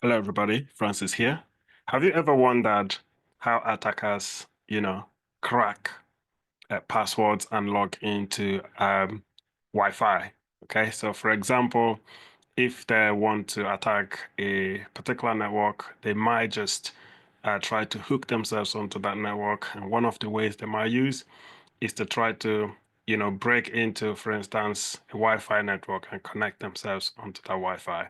Hello, everybody. Francis here. Have you ever wondered how attackers, crack passwords and log into Wi-Fi? Okay, so for example, if they want to attack a particular network, they might just try to hook themselves onto that network. And one of the ways they might use is to try to, break into, for instance, a Wi-Fi network and connect themselves onto that Wi-Fi.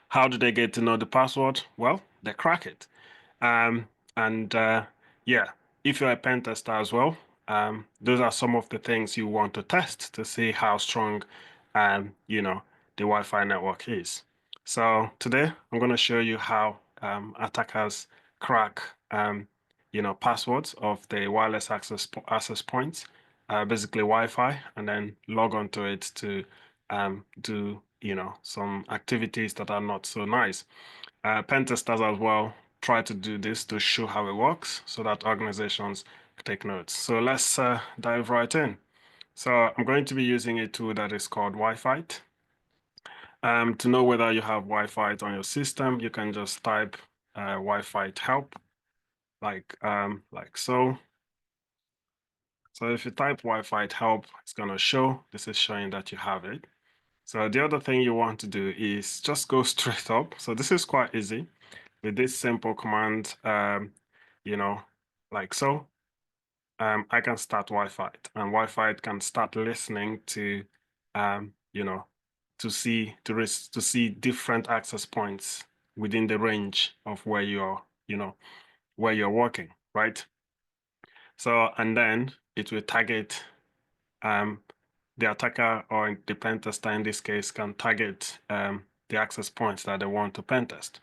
How do they get to know the password? Well, they crack it. Um, and yeah, if you're a pen tester as well, those are some of the things you want to test to see how strong, the Wi-Fi network is. So today I'm going to show you how attackers crack, passwords of the wireless access points, basically Wi-Fi, and then log onto it to do, some activities that are not so nice. Pen testers as well try to do this to show how it works so that organizations take notes. So let's dive right in. So I'm going to be using a tool that is called Wifite. To know whether you have Wi-Fi on your system, you can just type Wi-Fi help, like so. So if you type Wi-Fi help, it's going to show. This is showing that you have it. So the other thing you want to do is just go straight up. So this is quite easy. With this simple command, you know, like so, I can start Wi-Fi, and Wi-Fi can start listening to, um, you know, to see different access points within the range of where where you're working, right? So, and then it will target um, the attacker or the pen tester in this case can target the access points that they want to pen test.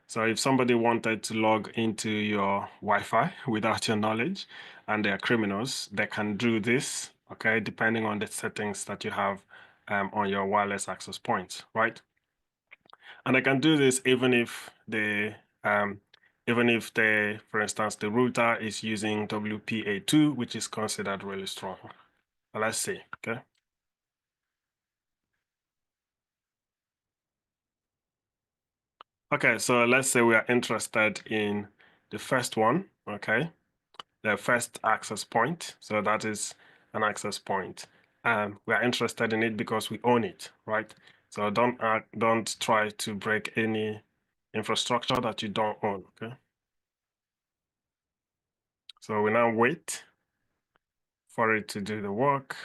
So if somebody wanted to log into your Wi-Fi without your knowledge and they are criminals, they can do this, okay, depending on the settings that you have on your wireless access points, right? And they can do this even if for instance, the router is using WPA2, which is considered really strong. But let's see, okay? Okay, so let's say we are interested in the first one, okay? The first access point. So that is an access point. We are interested in it because we own it, right? So don't try to break any infrastructure that you don't own, okay? So we now wait for it to do the work.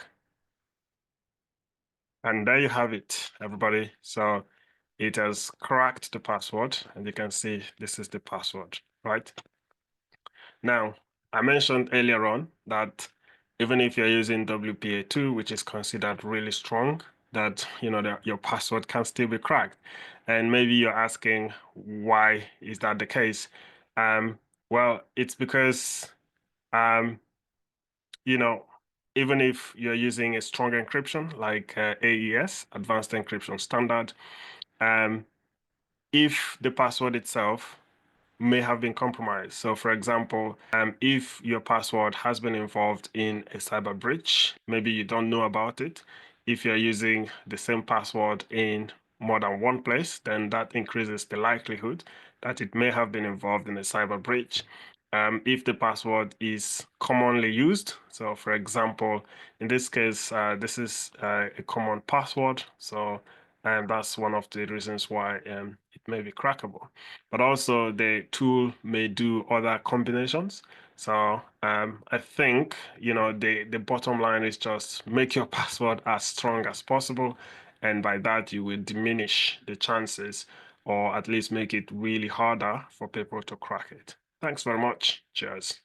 And there you have it, everybody. So it has cracked the password, and you can see this is the password, right? Now, I mentioned earlier on that even if you're using WPA2, which is considered really strong, that your password can still be cracked. And maybe you're asking, why is that the case? Well, it's because um, you know, even if you're using a strong encryption like AES, Advanced Encryption Standard, um, if the password itself may have been compromised. So for example, if your password has been involved in a cyber breach, maybe you don't know about it. If you're using the same password in more than one place, then that increases the likelihood that it may have been involved in a cyber breach. If the password is commonly used, so for example, in this case, this is a common password, so and that's one of the reasons why it may be crackable. But also the tool may do other combinations. So I think the bottom line is just make your password as strong as possible, and by that you will diminish the chances, or at least make it really harder for people to crack it. Thanks very much. Cheers.